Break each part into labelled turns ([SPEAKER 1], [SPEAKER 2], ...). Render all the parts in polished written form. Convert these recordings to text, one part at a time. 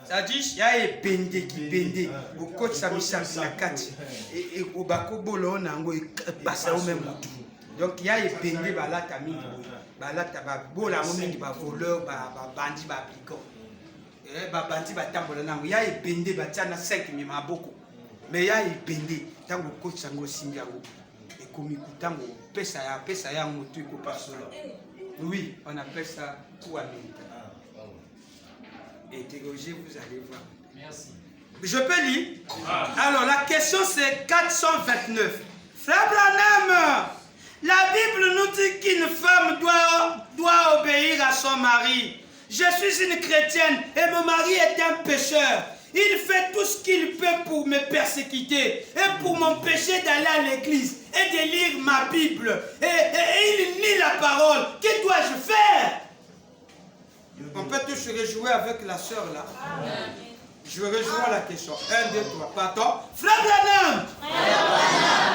[SPEAKER 1] Ça dit, il y a un bende qui bende. Au coach, ça me cherche la carte. Et au bako bolo, on a passé au même temps. Donc, il y a un bende, là, t'as mis. Là, t'as beau la moment qui va voleur, bandit, piquant. Bandit, tambola. Il y a un bende, tiens, 5 mima beaucoup. Mais il y a un bende, tant que coach, ça me signe. Et comme il coûte, pesa ya, moto, il faut pas solo. Oui, on appelle ça coup à militaire. Interrogez, vous allez voir.
[SPEAKER 2] Merci.
[SPEAKER 1] Je peux lire? Alors, la question c'est 429. Frère Branham, la Bible nous dit qu'une femme doit obéir à son mari. Je suis une chrétienne et mon mari est un pécheur. Il fait tout ce qu'il peut pour me persécuter et pour m'empêcher d'aller à l'église et de lire ma Bible. Et il nie la parole. Que dois-je faire? On peut tous se réjouir avec la sœur là. Amen. Je vais rejoindre la question. 1, 2, 3. Pardon. Frère Branham.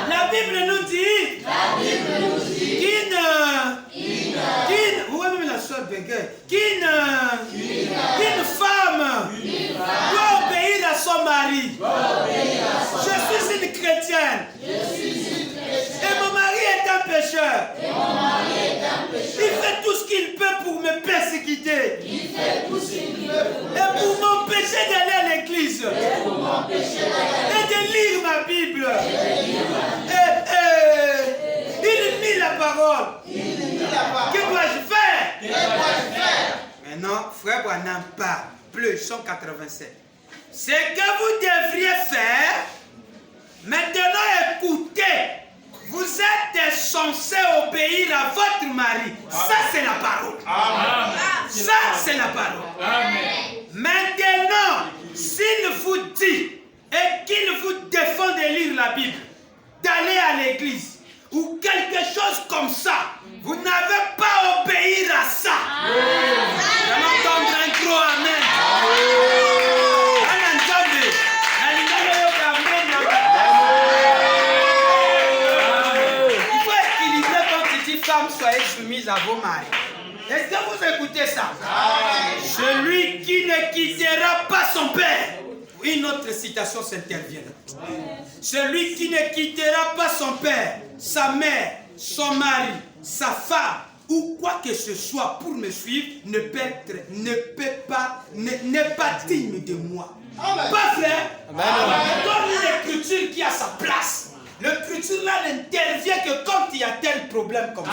[SPEAKER 1] La Bible nous dit. Où est même la sœur bégaye? Qu'une femme doit obéir à son mari. Je suis une chrétienne. Et mon mari est un pécheur. Il fait tout ce qu'il peut pour me persécuter. Et pour m'empêcher d'aller à l'église. Et de lire ma Bible. Il nie la parole. Que dois-je faire? Maintenant, frère Branham parle. Plus 187. Ce que vous devriez faire, maintenant écoutez. Vous êtes censé obéir à votre mari. Ça, c'est la parole. Amen. Ça, c'est la parole. Amen. Maintenant, s'il vous dit et qu'il vous défend de lire la Bible, d'aller à l'église ou quelque chose comme ça, vous n'avez pas obéir à ça. Allons entendre un gros amen. Soyez soumise à vos maris. Est-ce que vous écoutez ça? Celui qui ne quittera pas son père. Une autre citation s'intervient. Celui qui ne quittera pas son père, sa mère, son mari, sa femme ou quoi que ce soit pour me suivre n'est pas digne de moi. Pas vrai? Donne une écriture qui a sa place. L'écriture là n'intervient que quand il y a tel problème comme ça.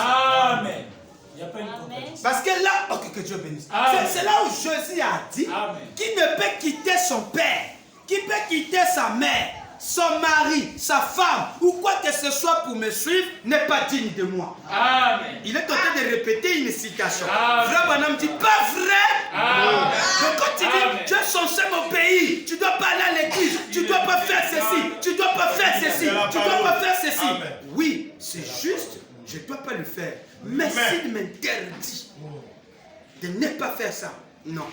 [SPEAKER 1] Amen. Il n'y a pas une contradiction. Parce que là, ok, que Dieu bénisse. C'est là où Jésus a dit qu'il ne peut quitter son père, qu'il peut quitter sa mère, son mari, sa femme ou quoi que ce soit pour me suivre n'est pas digne de moi. Amen. Il est en train de répéter une citation. Frère Branham dit pas vrai. Donc quand tu dis tu es censé m'obéir, tu ne dois pas aller à l'église, tu ne dois pas faire ceci, tu ne dois pas faire ceci, tu ne dois pas faire ceci. Oui, c'est juste, je ne dois pas le faire. Mais s'il m'interdit de ne pas faire ça, non,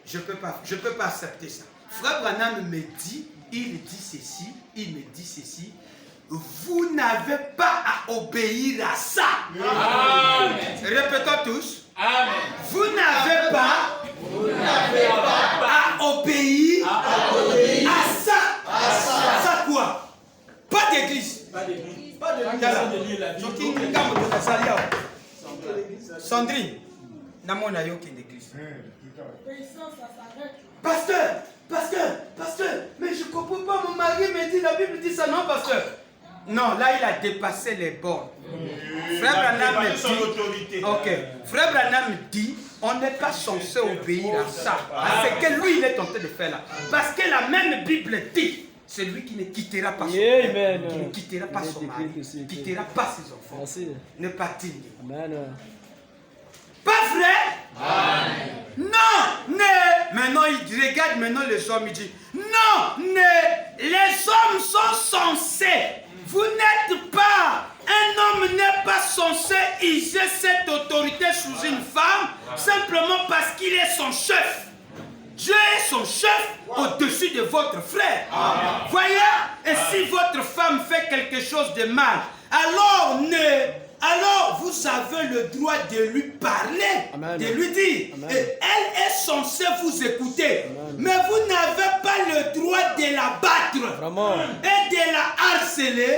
[SPEAKER 1] je ne peux pas accepter ça. Frère Branham me dit, il dit ceci, il me dit ceci. Vous n'avez pas à obéir à ça. Amen. Répétons tous. Amen. Vous n'avez pas à obéir à ça. Ça quoi? Pas d'église. Pas d'église. Pas d'église. Sandrine. Namona yoki d'église. Pasteur, mais je ne comprends pas, mon mari me dit, la Bible dit ça, non, pasteur? Non, là, il a dépassé les bornes. Frère Branham me dit, ok, Frère Branham me dit, on n'est pas censé obéir à ça, à ce que lui, il est en train de faire là. Parce que la même Bible dit, celui qui ne quittera pas son père, qui ne quittera pas son mari, qui ne quittera pas ses enfants, n'est pas digne. Pas vrai? Amen. Non, maintenant il regarde maintenant les hommes, il dit, non, les hommes sont censés, vous n'êtes pas, un homme n'est pas censé user cette autorité sous une femme, simplement parce qu'il est son chef. Dieu est son chef au-dessus de votre frère. Amen. Voyez, et si votre femme fait quelque chose de mal, alors alors vous avez le droit de lui parler,
[SPEAKER 2] Amen.
[SPEAKER 1] de lui dire.
[SPEAKER 2] Amen.
[SPEAKER 1] Et elle est censée vous écouter. Amen. Mais vous n'avez pas le droit de la battre.
[SPEAKER 2] Vraiment.
[SPEAKER 1] Et de la harceler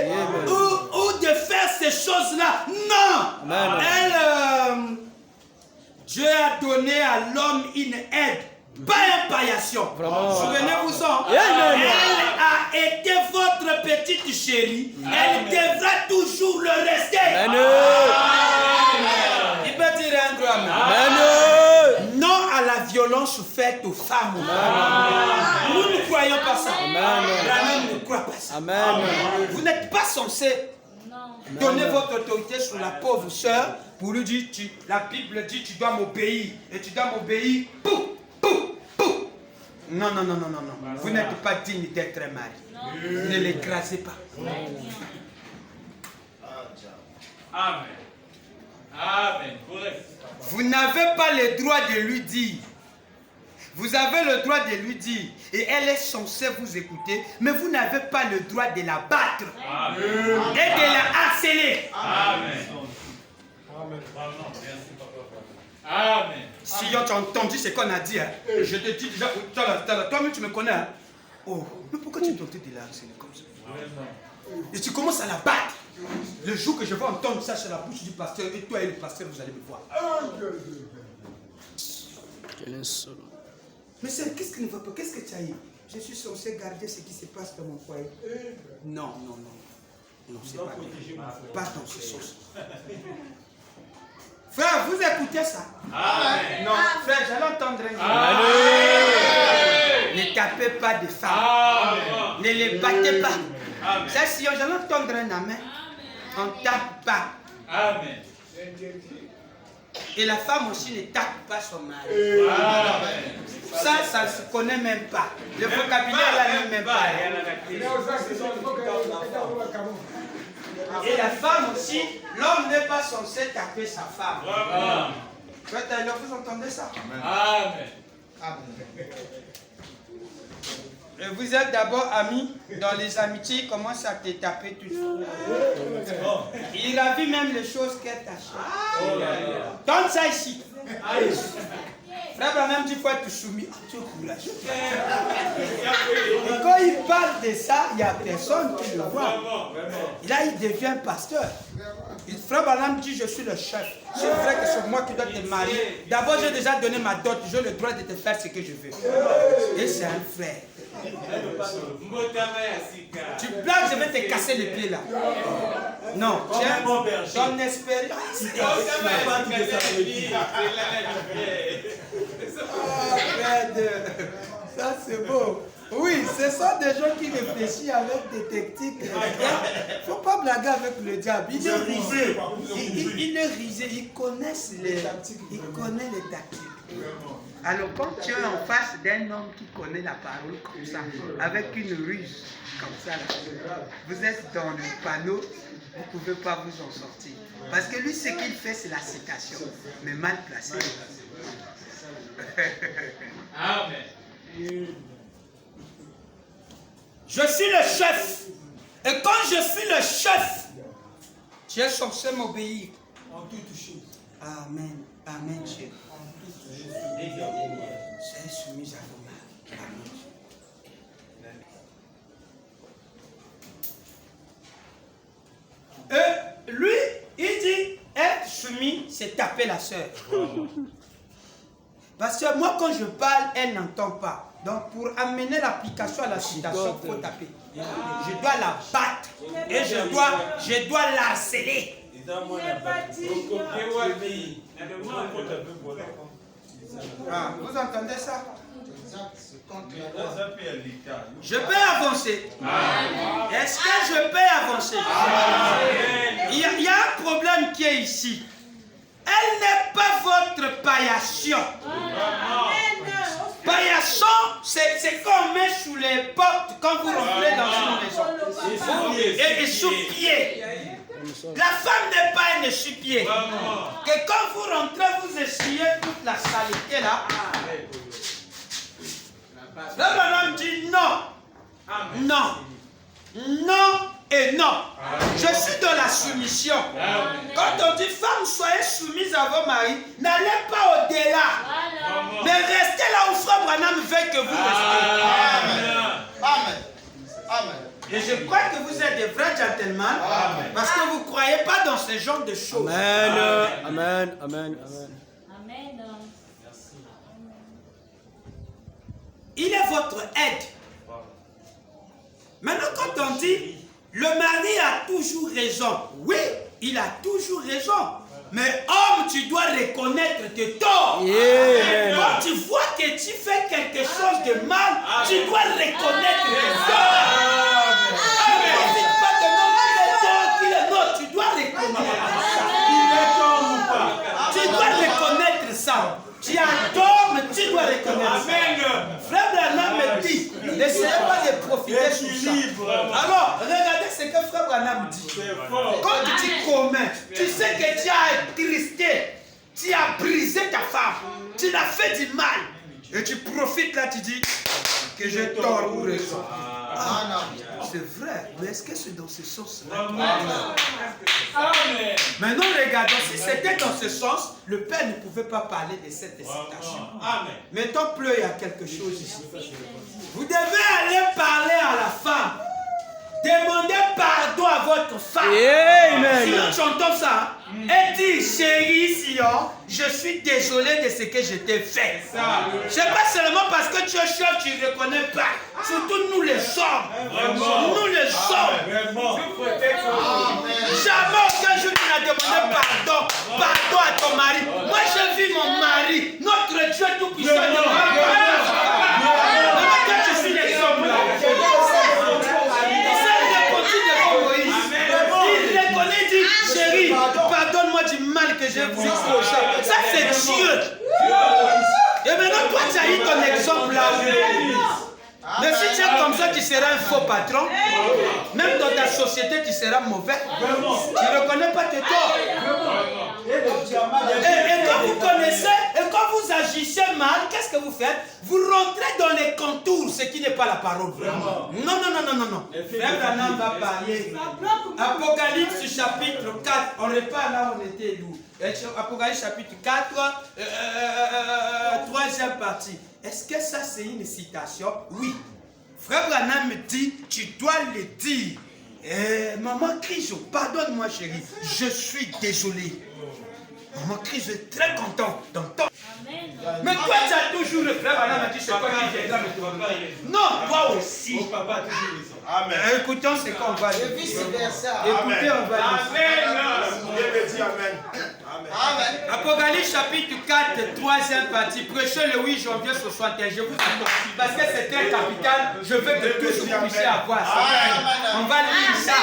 [SPEAKER 1] ou de faire ces choses-là. Non.
[SPEAKER 2] Amen.
[SPEAKER 1] Elle, Dieu a donné à l'homme une aide. Pas un paillasson. Souvenez-vous-en. Elle a été votre petite chérie. Elle devra toujours le rester. Il peut dire un grand amen. Non à la violence faite aux femmes. Nous ne croyons pas ça. Branham ne croit pas ça.
[SPEAKER 2] Amen.
[SPEAKER 1] Vous n'êtes pas censé donner votre autorité sur la pauvre soeur pour lui dire, la Bible dit tu dois m'obéir. Et tu dois m'obéir. Non, non, non, non, non, non. Vous n'êtes pas digne d'être un mari. Ne l'écrasez pas.
[SPEAKER 3] Amen. Amen.
[SPEAKER 1] Vous n'avez pas le droit de lui dire. Vous avez le droit de lui dire. Et elle est censée vous écouter. Mais vous n'avez pas le droit de la battre.
[SPEAKER 3] Amen.
[SPEAKER 1] Et de la harceler.
[SPEAKER 3] Amen. Amen. Amen.
[SPEAKER 1] Si tu as entendu ce qu'on a dit, hein, je te dis déjà, toi-même tu me connais. Hein. Oh, mais pourquoi tu t'entends de la harceler comme ça? Et tu commences à la battre. Le jour que je vais entendre ça sur la bouche du pasteur, et toi et le pasteur, vous allez me voir.
[SPEAKER 2] Quel insolent.
[SPEAKER 1] Mais c'est qu'est-ce qui ne va pas? Qu'est-ce que tu as eu? Je suis censé garder ce qui se passe dans mon foyer. Non, non, non. Non, c'est pas bien. Pas dans ce sens. Frère, vous écoutez ça?
[SPEAKER 3] Amen.
[SPEAKER 1] Non, frère, j'allais entendre un
[SPEAKER 3] Amen.
[SPEAKER 1] Ne tapez pas de femmes.
[SPEAKER 3] Amen.
[SPEAKER 1] Ne les battez pas.
[SPEAKER 3] Amen.
[SPEAKER 1] Ça, si j'allais entendre un amen, on ne tape pas.
[SPEAKER 3] Amen.
[SPEAKER 1] Et la femme aussi ne tape pas son mari.
[SPEAKER 3] Amen.
[SPEAKER 1] Ça ne se connaît même pas. Le vocabulaire là n'est même pas. Et la femme aussi, l'homme n'est pas censé taper sa femme. Vous entendez ça?
[SPEAKER 3] Amen.
[SPEAKER 1] Et vous êtes d'abord amis, dans les amitiés, il commence à te taper tout de suite. Il ravit même les choses qu'elle t'achète. Donne ça ici. Frère Branham dit qu'il faut être soumis. Tu es courageux. Et quand il parle de ça, il n'y a personne qui le voit. Et là, il devient pasteur. Et Frère Branham dit, je suis le chef. C'est vrai que c'est moi qui dois te marier. D'abord, j'ai déjà donné ma dot. J'ai le droit de te faire ce que je veux. Et c'est un frère. Tu blagues, je vais te casser les pieds là. Non, tiens, ton expérience. Ça c'est beau. Oui, ce sont des gens qui réfléchissent avec des techniques. Il ne faut pas blaguer avec le diable. Il est rusé. Il est rusé. Il connaît les tactiques. Alors quand tu es en face d'un homme qui connaît la parole comme ça, avec une ruse comme ça, là, vous êtes dans le panneau, vous ne pouvez pas vous en sortir. Parce que lui, ce qu'il fait, c'est la citation, mais mal placée.
[SPEAKER 3] Amen.
[SPEAKER 1] Je suis le chef. Et quand je suis le chef, tu es censé m'obéir en toutes choses. Amen. Amen, chérie. Soyez soumis à vos mains. Amen. Lui, il dit, être soumis, c'est taper la sœur. Parce que moi, quand je parle, elle n'entend pas. Donc, pour amener l'application à la citation, il faut taper. Je dois la battre. Et je dois la harceler. Ah, vous entendez ça? Je peux avancer. Est-ce que je peux avancer? Il y a un problème qui est ici. Elle n'est pas votre paillasson. Paillasson, c'est qu'on met sous les portes quand vous rentrez dans une maison. Et essuie-pied. La femme n'est pas un essuie-pied. Que quand vous rentrez, vous essuyez toute la saleté là. Le bonhomme dit non. Non. Non et non. Je suis dans la soumission. Quand on dit femmes, soyez soumises à vos maris, n'allez pas au-delà. Mais restez là où Frère Branham veut que vous restez.
[SPEAKER 2] Amen. Amen.
[SPEAKER 1] Et je crois que vous êtes des vrais gentlemen parce que vous ne croyez pas dans ce genre de choses.
[SPEAKER 4] Amen. Amen. Amen.
[SPEAKER 5] Amen.
[SPEAKER 1] Il est votre aide. Maintenant, quand on dit le mari a toujours raison, oui, il a toujours raison. Mais homme, tu dois reconnaître tes torts.
[SPEAKER 4] Amen.
[SPEAKER 1] Quand tu vois que tu fais quelque chose de mal, tu dois reconnaître tes torts. Ne profite pas de non qu'il est tort, qu'il est non, tu dois reconnaître ça. Tu dois reconnaître ça. Tu as tort, mais tu dois reconnaître ça. Frère Branham me dit, n'essayez pas de profiter sur ça. Alors, regardez ce que Frère Branham dit. Quand tu dis commun, tu sais que tu as attristé, tu as brisé ta femme, tu l'as fait du mal. Et tu profites là, tu dis que j'ai tort ou raison. C'est vrai, mais est-ce que c'est dans ce sens-là? Maintenant, regardons, si c'était dans ce sens, le Père ne pouvait pas parler de cette citation. Mais tant plus, il y a quelque chose ici. Vous devez aller parler à la femme. Demandez pardon à votre femme.
[SPEAKER 4] Amen.
[SPEAKER 1] Sinon, tu entends ça. Elle dit, chérie Sion, je suis désolé de ce que je t'ai fait. C'est pas seulement parce que tu es chef, tu ne reconnais pas. Surtout nous les hommes. Nous les hommes. Jamais aucun jour tu n'as demandé pardon. Pardon à ton mari. Moi, j'ai vu mon mari, notre Dieu tout-puissant. Je suis l'exemple là. Il reconnaît, dit, chérie, pardonne-moi du mal que j'ai fait. Ça, c'est Dieu. Et maintenant, toi, tu as eu ton exemple là. Mais si tu es comme ça, tu seras un faux patron. Même dans ta société, tu seras mauvais. Tu ne reconnais pas tes torts. Et quand vous connaissez, et quand vous agissez mal, qu'est-ce que vous faites? Vous rentrez dans les contours, ce qui n'est pas la parole. Non. Frère Branham va parler. Apocalypse chapitre 4. On repart là où on était nous. Apocalypse chapitre 4, troisième partie. Est-ce que ça c'est une citation? Oui. Frère Branham me dit, tu dois le dire. Maman Christ, pardonne-moi chérie, je suis désolé. Maman Christ est très content d'entendre. Mais toi tu as toujours le frère Branham m'a dit, c'est toi qui viendras me trouver. Non, toi aussi. Amen. Écoutons ce qu'on va dire. Écoutez, on va dire. Amen. Apocalypse chapitre 4, troisième partie. Prêchez le 8 janvier 61. Je vous attends. Parce que c'est très capital. Je veux que tous vous puissiez avoir ça. On va lire ça.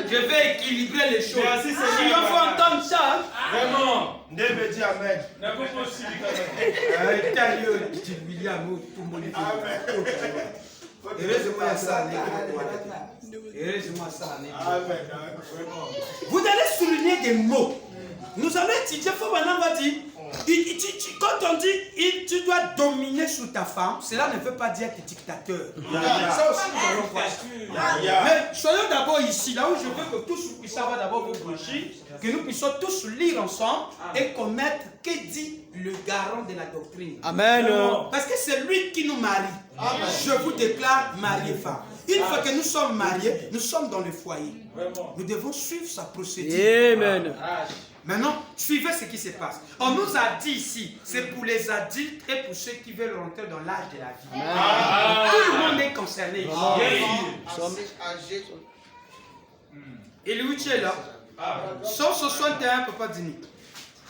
[SPEAKER 1] Je vais équilibrer les choses. Si on veut entendre ça. Vraiment.
[SPEAKER 2] Ne me dis Amen.
[SPEAKER 1] Heureusement ça. Vous allez souligner des mots. Nous allons étudier, Fabana va dire, quand on dit tu dois dominer sur ta femme, cela ne veut pas dire être dictateur. Ça aussi nous allons voir. Mais soyons d'abord ici, là où je veux que tous vous puissiez avoir d'abord vos brochures, que nous puissions tous lire ensemble et connaître que dit le garant de la doctrine.
[SPEAKER 4] Amen.
[SPEAKER 1] Parce que c'est lui qui nous marie. Amen. Je vous déclare mari et femme. Une fois que nous sommes mariés, nous sommes dans le foyer. Nous devons suivre sa procédure.
[SPEAKER 4] Amen.
[SPEAKER 1] Maintenant, suivez ce qui se passe. On nous a dit ici, c'est pour les adultes et pour ceux qui veulent rentrer dans l'âge de la vie. Tout le monde est concerné ici. Et Louis, tu es là. 161, Papa Dini.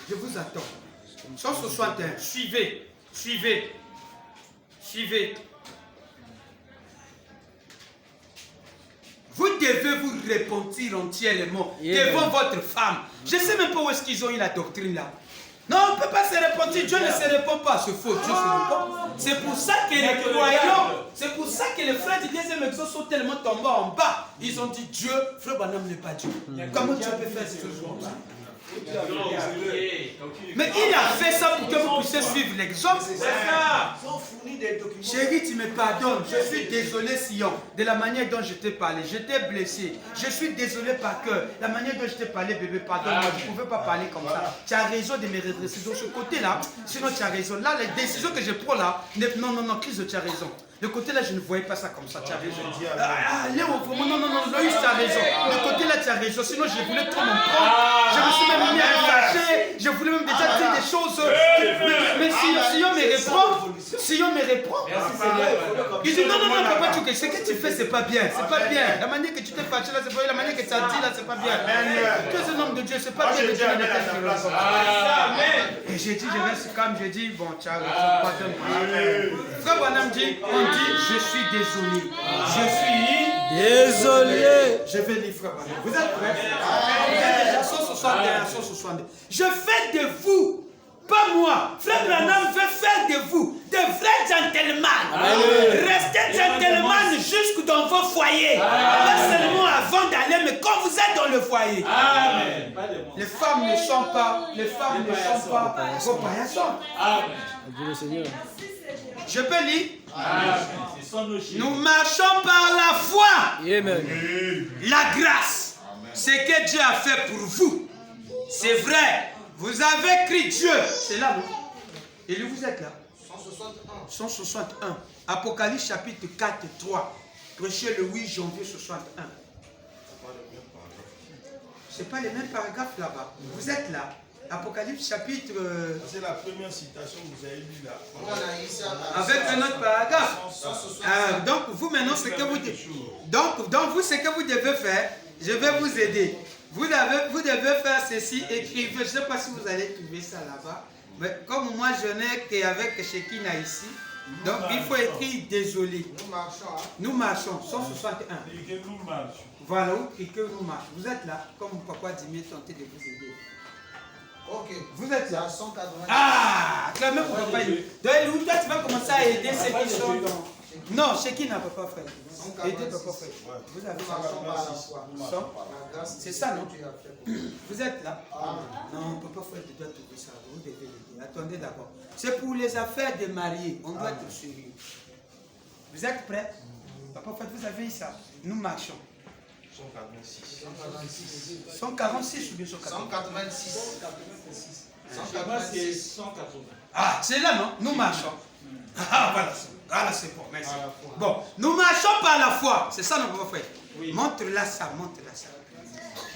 [SPEAKER 1] Je vous attends. 161, suivez. Vous devez vous repentir entièrement devant votre femme. Je ne sais même pas où est-ce qu'ils ont eu la doctrine là. Non, on ne peut pas se repentir. Dieu ne se répond pas. C'est faux. Dieu se répond. C'est pour ça que les croyants, c'est pour ça que les frères du deuxième exode sont tellement tombés en bas. Ils ont dit Dieu, frère Branham n'est pas Dieu. Comment tu peux faire ces choses comme ça? Mais il a fait ça pour que vous puissiez suivre l'exemple. Chérie, tu me pardonnes. Je suis désolé, Sion, de la manière dont je t'ai parlé. Je t'ai blessé. Je suis désolé par cœur. La manière dont je t'ai parlé, bébé, pardonne-moi. Je ne pouvais pas parler comme ça. Tu as raison de me redresser. Donc, ce côté-là, sinon tu as raison. Là, les décisions que je prends là, non, Christ, tu as raison. Le côté là, je ne voyais pas ça comme ça. Tu as raison. Léo, non, Loïs, tu as raison. Le côté là, tu as raison. Sinon, je voulais trop m'en prendre. Je me suis même mis à me fâcher. Je voulais même déjà dire des choses. Mais Sion me reprend. Il dit non, papa, ce que tu fais, c'est pas bien. C'est pas bien. La manière que tu t'es fâché là, c'est pas bien. La manière que tu as dit là, c'est pas bien. Tu es un homme de Dieu, c'est pas bien de dire et j'ai dit, je reste calme. J'ai dit, bon, tu as raison, pardonne-moi. Frère Branham dit, on dit, je suis désolé. Je suis désolé. Je vais lire, frère Branham. Vous êtes prêts? Vous êtes déjà 161, 162. Je fais de vous, pas moi. Frère Branham veut faire de vous de vrais gentlemen. Restez gentlemen jusque dans vos foyers. Pas seulement avant d'aller, mais quand vous êtes dans le foyer. Amen. Les femmes ne sont pas, vos paillassons. Amen. Je peux lire? Nous marchons par la foi. Amen. La grâce. Ce que Dieu a fait pour vous. C'est vrai. Vous avez cru Dieu. C'est là, non? Et vous êtes là. 161. Apocalypse chapitre 4, 3. Prêché le 8 janvier 61. C'est pas les mêmes paragraphes là-bas. Vous êtes là. Apocalypse chapitre...
[SPEAKER 2] C'est la première citation que vous avez lue là.
[SPEAKER 1] Avec un autre paragraphe. Donc vous maintenant, ce que vous ce que vous devez faire, je vais vous aider. Vous devez faire ceci, écrivez. Je ne sais pas si vous allez trouver ça là-bas. Mais comme moi je n'ai qu'avec Shekina ici, donc il faut écrire désolé. Nous marchons. 161. Voilà, et que nous marchons. Vous êtes là, comme mon papa Dimier tentait de vous aider. Ok. Vous êtes là. 180. Ah, acclamez pour papa. Donc, toi, tu vas commencer à aider ceux qui sont dans... Non, Shekina, papa frère. Aidez papa frère. Vous avez ça. C'est ça, non? Vous êtes là? Non, papa frère, tu dois trouver ça. Vous devez l'aider. Attendez d'abord. C'est pour les affaires des mariés. On doit être sérieux. Vous êtes prêts? Papa frère, vous avez ça. Nous marchons. 146 ou bien 186?
[SPEAKER 3] 186.
[SPEAKER 1] Ah, c'est là, non? Nous marchons. Ah, voilà. Voilà, c'est bon, merci. Bon, nous marchons par la foi. C'est ça, notre frère. Oui. Montre-la ça, montre-la ça.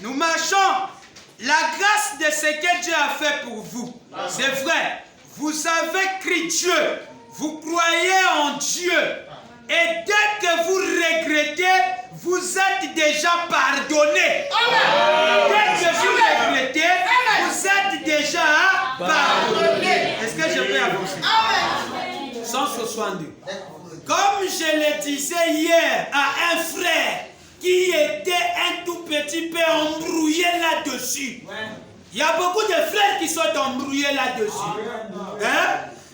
[SPEAKER 1] Nous marchons la grâce de ce que Dieu a fait pour vous. C'est vrai. Vous avez cru Dieu. Vous croyez en Dieu. Et dès que vous regrettez, vous êtes déjà pardonné. Dès que vous regrettez, vous êtes déjà pardonné. Est-ce que je peux avancer? 162. Comme je le disais hier à un frère qui était un tout petit peu embrouillé là-dessus. Il y a beaucoup de frères qui sont embrouillés là-dessus.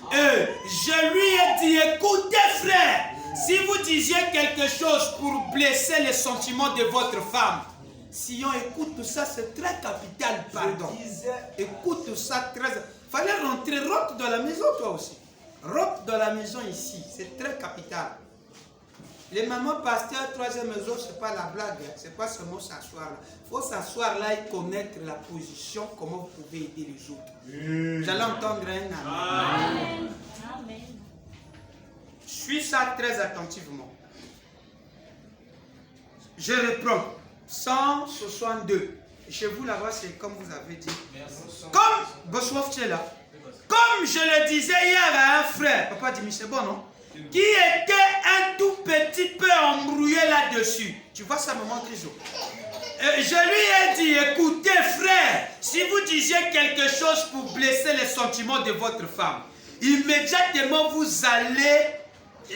[SPEAKER 1] Je lui ai dit, écoutez frère, si vous disiez quelque chose pour blesser les sentiments de votre femme, si on écoute ça, c'est très capital, pardon. Écoute ça très... Fallait rentrer, rentre dans la maison toi aussi. Rentre dans la maison ici, c'est très capital. Les mamans pasteurs, troisième maison, c'est pas la blague, c'est pas seulement s'asseoir là. Il faut s'asseoir là et connaître la position, comment vous pouvez aider les autres. Vous allez entendre un amen. Amen. Suis ça très attentivement. Je reprends. 162. Chez vous là-bas, c'est comme vous avez dit. Comme, bonsoir, tu es là. Comme je le disais hier à un frère, papa dit, mais c'est bon, non? Qui était un tout petit peu embrouillé là-dessus. Tu vois ça, maman Grisot? Je lui ai dit, écoutez frère, si vous disiez quelque chose pour blesser les sentiments de votre femme, immédiatement vous allez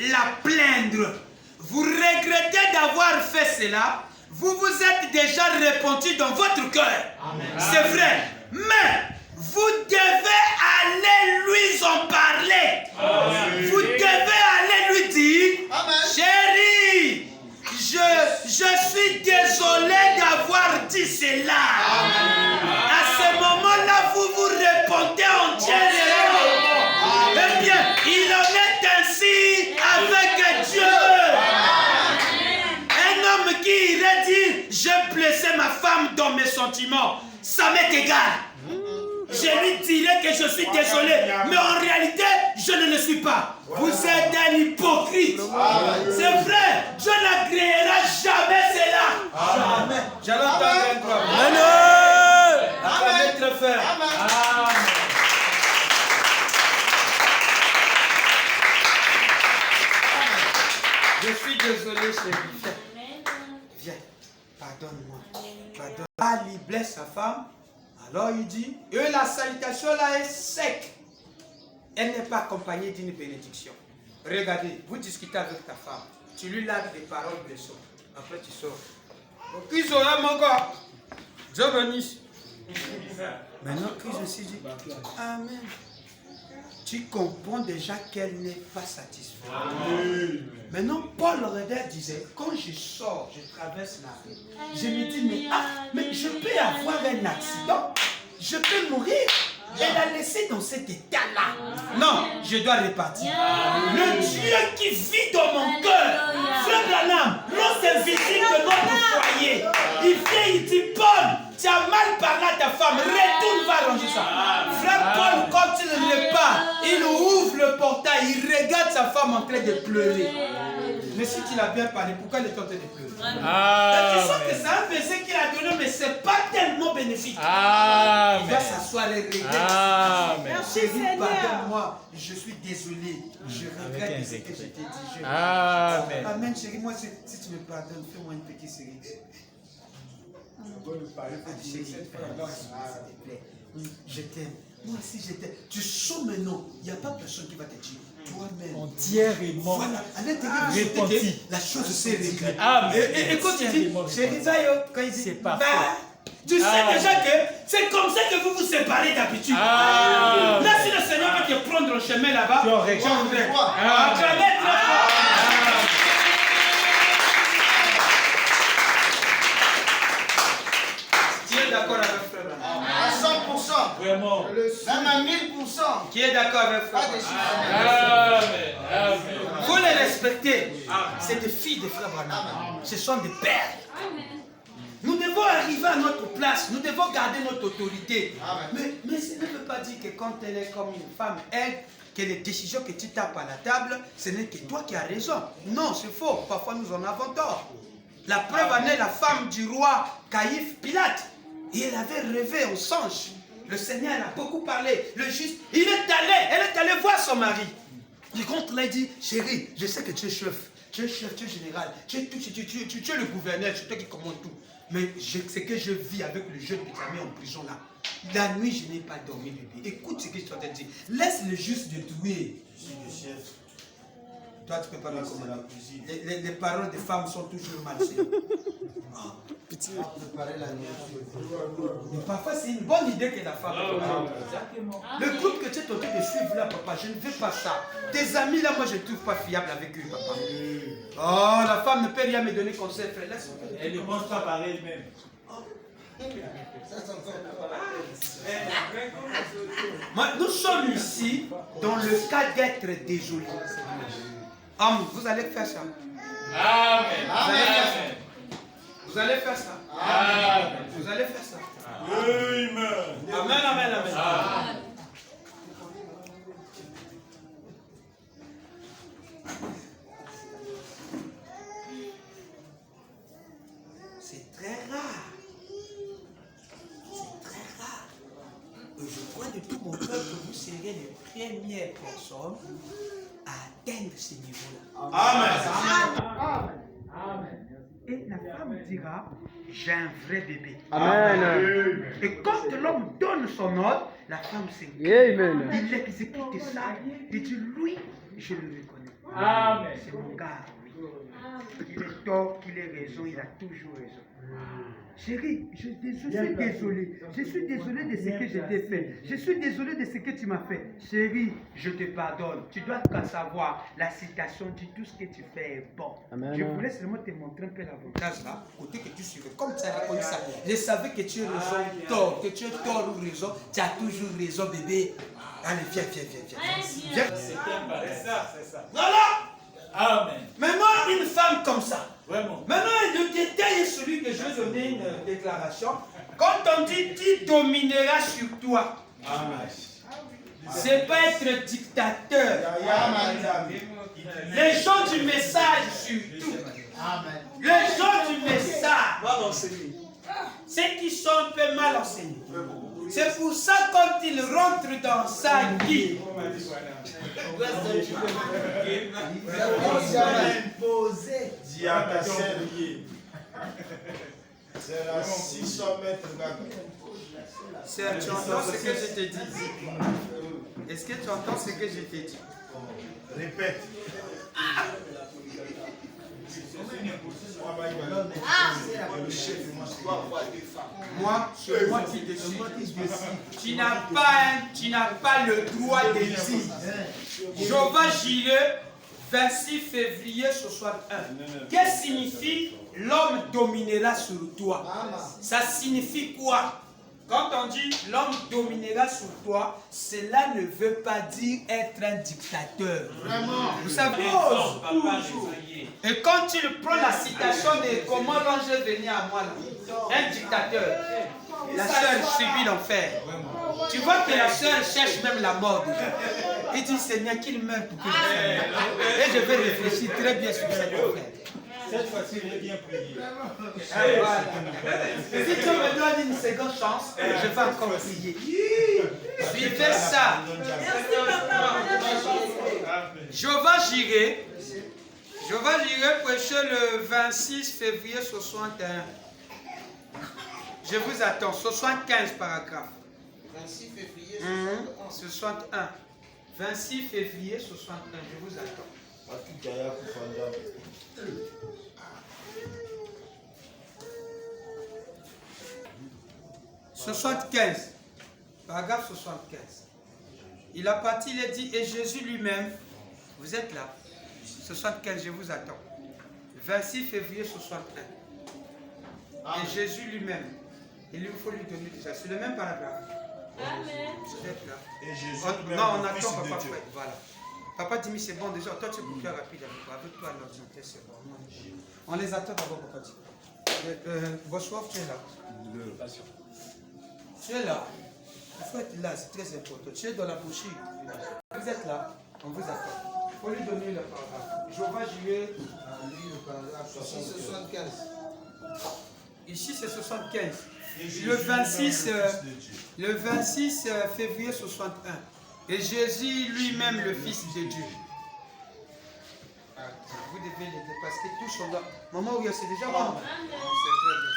[SPEAKER 1] la plaindre. Vous regrettez d'avoir fait cela, vous vous êtes déjà repenti dans votre cœur. C'est vrai, mais vous devez aller lui en parler. Amen. Vous devez aller lui dire, chérie, je suis désolé d'avoir dit cela. Amen. À ce moment femme dans mes sentiments, ça m'est égal. Je lui dirai que je suis désolé, mais en réalité, je ne le suis pas. Vous êtes un hypocrite. C'est vrai, Dieu n'agréera jamais cela. Jamais. J'allais entendre un croix. Amen. Très fort.
[SPEAKER 3] Amen.
[SPEAKER 1] Je suis désolé, chérie. Viens, pardonne-moi. Pardonne. Ah, il blesse sa femme. Alors il dit, et la salutation là est sec. Elle n'est pas accompagnée d'une bénédiction. Regardez, vous discutez avec ta femme. Tu lui laves des paroles blessantes. Après tu sors. Qui sera mon corps? Dieu bénisse. Maintenant que je suis dit, Amen. Tu comprends déjà qu'elle n'est pas satisfaite. Maintenant, Paul Reder disait, quand je sors, je traverse la rue, je me dis, mais je peux avoir un accident, je peux mourir. Elle a laissé dans cet état-là. Non, je dois repartir. Le Dieu qui vit dans mon cœur, Frère Branham, lorsqu'il visite notre foyer, il vient, il dit, Paul, tu as mal parlé à ta femme, retourne, va ranger ça. Frère Paul, quand il repart, il ouvre le portail, il regarde sa femme en train de pleurer. Mais si tu l'as bien parlé, pourquoi elle est en train de pleurer? Tu sens que c'est un baiser qu'il a donné, mais ce n'est pas tellement bénéfique. Il va s'asseoir et regarder. Chérie, pardonne-moi, je suis désolé. Je regrette ce que je t'ai dit. Amen, chérie. Moi, si tu me pardonnes, fais-moi une petite série. Chérie, s'il te plaît. Je t'aime. Moi aussi, je t'aime. Tu sens maintenant, il n'y a pas personne qui va te dire. Toi-même.
[SPEAKER 3] Entièrement.
[SPEAKER 1] Voilà, à l'intérieur de la chose s'est réglée. Et quand tu dis, chérie, quand il dit,
[SPEAKER 3] c'est pas
[SPEAKER 1] tu sais déjà que c'est comme ça que vous vous séparez d'habitude. Là, si le Seigneur veut te prendre le chemin là-bas, tu en règle. Tu vas mettre là. Qui est d'accord avec Frère?
[SPEAKER 2] À 100%.
[SPEAKER 3] Vraiment.
[SPEAKER 2] Même à 1000%.
[SPEAKER 1] Qui est d'accord avec Frère?
[SPEAKER 3] Amen.
[SPEAKER 1] Vous les respectez. C'est des filles de Frère Branham. Ce sont des pères. Nous devons arriver à notre place. Nous devons garder notre autorité. Mais ce ne veut pas dire que quand elle est comme une femme, que les décisions que tu tapes à la table, ce n'est que toi qui as raison. Non, c'est faux. Parfois nous en avons tort. La preuve en est la femme du roi Caïphe Pilate. Et elle avait rêvé au songe. Le Seigneur a beaucoup parlé. Le juste, elle est allée voir son mari. Et quand elle a dit, chérie, je sais que tu es chef. Tu es chef, tu es général. Tu es le gouverneur, c'est toi qui commande tout. Mais c'est que je vis avec le jeune que tu as mis en prison là. La nuit, je n'ai pas dormi, bébé. Écoute ce que je te dis. Laisse le juste de douer.
[SPEAKER 2] Je suis le chef.
[SPEAKER 1] Toi, tu peux pas me
[SPEAKER 2] C'est la
[SPEAKER 1] commander.
[SPEAKER 2] cuisine.
[SPEAKER 1] Les paroles des femmes sont toujours malsaines.
[SPEAKER 2] Préparer la nourriture.
[SPEAKER 1] Mais parfois, c'est une bonne idée que la femme prépare. Le groupe que tu es en train de suivre là, papa, je ne veux pas ça. Tes amis là, moi, je ne trouve pas fiable avec eux, papa. Oh, la femme ne peut rien me donner conseil, frère. Laisse-moi.
[SPEAKER 3] Elle ne pense pas par elle-même.
[SPEAKER 1] Nous sommes ici dans le cas d'être désolé. Vous allez faire ça.
[SPEAKER 3] Amen.
[SPEAKER 1] Vous allez faire ça.
[SPEAKER 3] Amen.
[SPEAKER 1] Vous allez faire ça.
[SPEAKER 2] Amen.
[SPEAKER 1] Amen. C'est très rare. C'est très rare. Et je crois de tout mon cœur que vous serez les premières personnes à atteindre ce niveau-là.
[SPEAKER 2] Amen.
[SPEAKER 1] Et la femme dira, j'ai un vrai bébé.
[SPEAKER 4] Amen.
[SPEAKER 1] Et quand l'homme donne son ordre, la femme s'inquiète.
[SPEAKER 4] Amen.
[SPEAKER 1] Il exécute ça. Il dit, lui, je le reconnais.
[SPEAKER 3] Amen.
[SPEAKER 1] C'est mon gars, oui. Il est tort, qu'il ait raison, il a toujours raison. Chérie, je suis désolé. Je suis désolé de ce que je t'ai fait. Je suis désolé de ce que tu m'as fait. Chérie, je te pardonne. Tu dois qu'à savoir, la citation dit tout ce que tu fais est bon.
[SPEAKER 4] Amen.
[SPEAKER 1] Je voulais seulement te montrer un peu l'avantage là, côté que tu suivais. Comme tu as répondu ça, je savais que tu as raison, tort, que tu as tort ou raison. Tu as toujours raison, bébé. Allez, viens. Viens.
[SPEAKER 3] C'est ça.
[SPEAKER 1] Voilà.
[SPEAKER 3] Amen.
[SPEAKER 1] Maintenant, une femme comme ça.
[SPEAKER 3] Vraiment.
[SPEAKER 1] Maintenant, le détail est celui que je donner une déclaration. Quand on dit tu domineras sur toi, c'est pas être dictateur. Les gens du message surtout. Les gens du message. Ceux qui sont un peu mal enseignés. C'est pour ça quand ils rentrent dans sa vie,
[SPEAKER 2] C'est à 600 mètres.
[SPEAKER 1] Sœur, tu entends ce que je te dis? Est-ce que tu entends ce que je te dis?
[SPEAKER 2] Répète.
[SPEAKER 1] Moi, c'est moi qui décide. Tu n'as pas le droit de dire. Jéhovah Jireh, 26 février 61. Qu'est-ce que signifie l'homme dominera sur toi? Ça signifie quoi? Quand on dit l'homme dominera sur toi, cela ne veut pas dire être un dictateur. Vraiment. Vous savez, et quand tu prends la citation de comment l'ange est venu à moi, là, un dictateur, la sœur subit l'enfer. Tu vois que la sœur cherche même la mort. Il dit Seigneur qu'il meure pour que je sois. Et je vais réfléchir très bien sur cette affaire.
[SPEAKER 3] Cette fois-ci, il est bien prié.
[SPEAKER 1] Voilà. Si tu me donnes une seconde chance, je vais encore prier. Suivez ça. Jéhovah Jireh. Jéhovah Jireh prêchait le 26 février 61. Je vous attends. 75 paragraphes.
[SPEAKER 2] 26 février
[SPEAKER 1] 61. 26 février 61. Je vous attends. 75, paragraphe 75. Il a parti, il a dit, et Jésus lui-même, vous êtes là, 75, je vous attends. 26 février 61. Et Jésus lui-même, il faut lui donner déjà, c'est le même paragraphe.
[SPEAKER 5] Amen.
[SPEAKER 1] Vous êtes là.
[SPEAKER 2] Et Jésus
[SPEAKER 1] Non, on attend papa, voilà. Papa Dimi, c'est bon déjà, toi tu es beaucoup plus rapide avec toi à l'ordinateur, c'est bon. On les attend d'abord, papa Dimi. Bonsoir, tu es là. Tu es là. Il faut être là, c'est très important. Tu es dans la boucherie. Vous êtes là, on vous attend. Il faut lui donner le paragraphe. Jéhovah Jireh,
[SPEAKER 2] Ici, 75.
[SPEAKER 1] ici c'est 75. Le 26 février 61. Et Jésus lui-même, le Fils de Dieu. Vous devez l'aider parce que tous sont là. Maman, oui, c'est déjà bon. C'est très bien.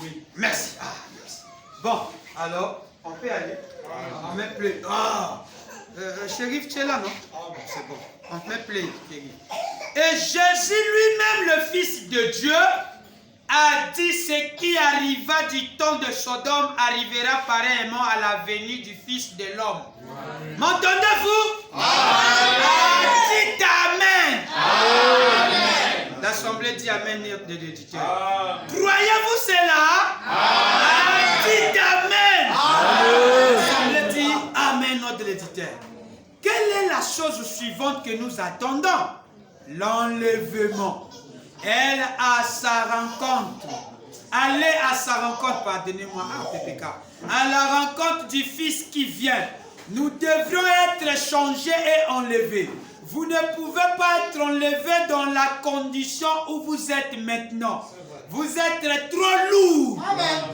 [SPEAKER 1] Oui. Merci. Ah, merci. Bon, alors, on peut aller. On met plus. Ah, Chérif, tu es là, non? C'est bon. On met plus, Chérif. Et Jésus lui-même, le Fils de Dieu, a dit ce qui arriva du temps de Sodome arrivera pareillement à la venue du Fils de l'homme. M'entendez-vous? Dites Amen. Amen. L'Assemblée dit Amen de l'éditeur. Croyez-vous cela? Dites Amen. L'Assemblée dit Amen de l'éditeur. Quelle est la chose suivante que nous attendons? L'enlèvement. Elle à sa rencontre. Allez à sa rencontre, pardonnez-moi, PPK. À la rencontre du Fils qui vient. Nous devrons être changés et enlevés. Vous ne pouvez pas être enlevé dans la condition où vous êtes maintenant. Vous êtes trop lourd.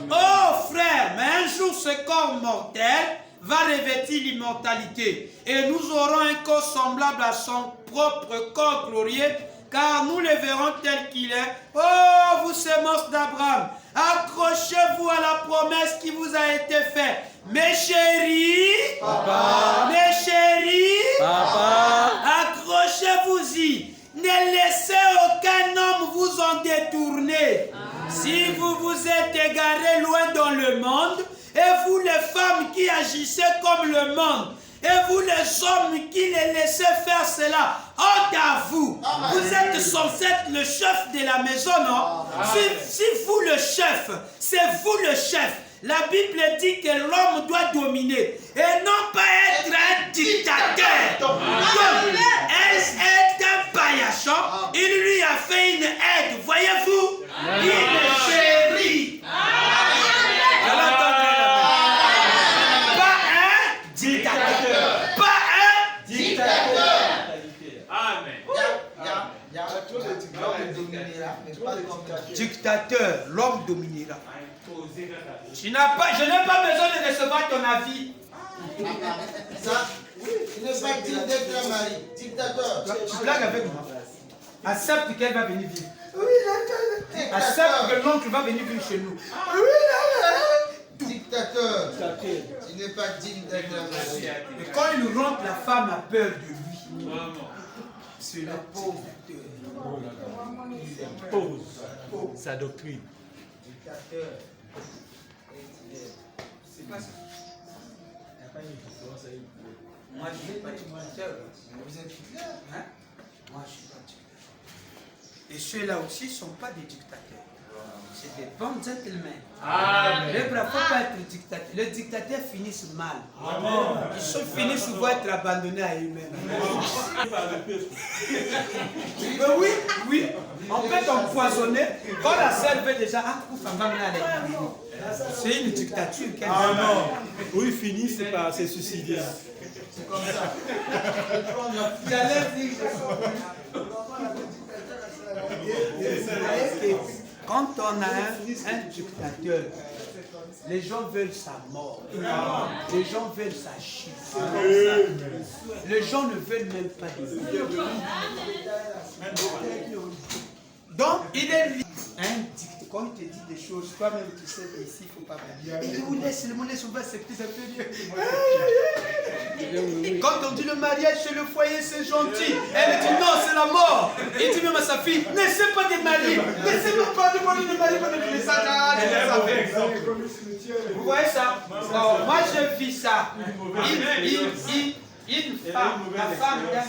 [SPEAKER 1] Oh frère, mais un jour ce corps mortel va revêtir l'immortalité. Et nous aurons un corps semblable à son propre corps glorieux, car nous le verrons tel qu'il est. Oh, vous semences d'Abraham, accrochez-vous à la promesse qui vous a été faite. Mes chéris,
[SPEAKER 4] Papa,
[SPEAKER 1] mes chéris,
[SPEAKER 4] Papa,
[SPEAKER 1] accrochez-vous-y. Ne laissez aucun homme vous en détourner. Si vous vous êtes égarés loin dans le monde, et vous les femmes qui agissez comme le monde, et vous les hommes qui les laissez faire cela, honte à vous. Vous êtes censé être le chef de la maison, non? Si vous le chef, c'est vous le chef. La Bible dit que l'homme doit dominer et non pas être un dictateur. Donc, elle est un paillasson. Il lui a fait une aide, voyez-vous? Il est
[SPEAKER 2] L'homme dominera, mais pas comme
[SPEAKER 1] Dictateur, l'homme dominera. Je n'ai pas besoin de recevoir ton avis.
[SPEAKER 2] ça. Il n'est pas digne d'être un mari. Dictateur.
[SPEAKER 1] Tu blagues avec moi. Accepte qu'elle va venir vivre. Accepte que l'oncle va venir vivre chez nous.
[SPEAKER 2] Dictateur. Il n'est pas digne d'être un mari.
[SPEAKER 1] Et quand il rentre, la femme a peur de lui. C'est la pauvre.
[SPEAKER 3] Pose sa doctrine.
[SPEAKER 2] Dictateur.
[SPEAKER 1] C'est pas ça. Moi, je ne suis pas dictateur.
[SPEAKER 2] Vous êtes Hitler.
[SPEAKER 1] Hein? Moi, je ne suis pas dictateur. Et ceux-là aussi ne sont pas des dictateurs. C'est des bons gentlemen. Les braves ne faut pas être dictateurs. Les dictateurs finissent mal. Ils finissent souvent être abandonnés à eux-mêmes. Oui. On peut t'empoisonner. Quand la sœur veut déjà, c'est une dictature.
[SPEAKER 3] Ah non. Où ils finissent par se suicider.
[SPEAKER 2] C'est comme ça.
[SPEAKER 1] Quand on a un dictateur, les gens veulent sa mort. Les gens veulent sa chute. Les gens ne veulent même pas de lui. Donc, il est un dictateur. Quand il te dit des choses, toi-même tu sais qu'ici, il ne faut pas faire. Il dit, laisse-le, on va accepter ça peu mieux. Quand on dit le mariage chez le foyer, c'est gentil. Elle dit non, c'est la mort. Il dit même à sa fille, n'essaie pas de marier. N'essaie même pas de marier, ne marie pas de les Vous voyez ça? Moi, je vis ça. Une femme, la femme d'un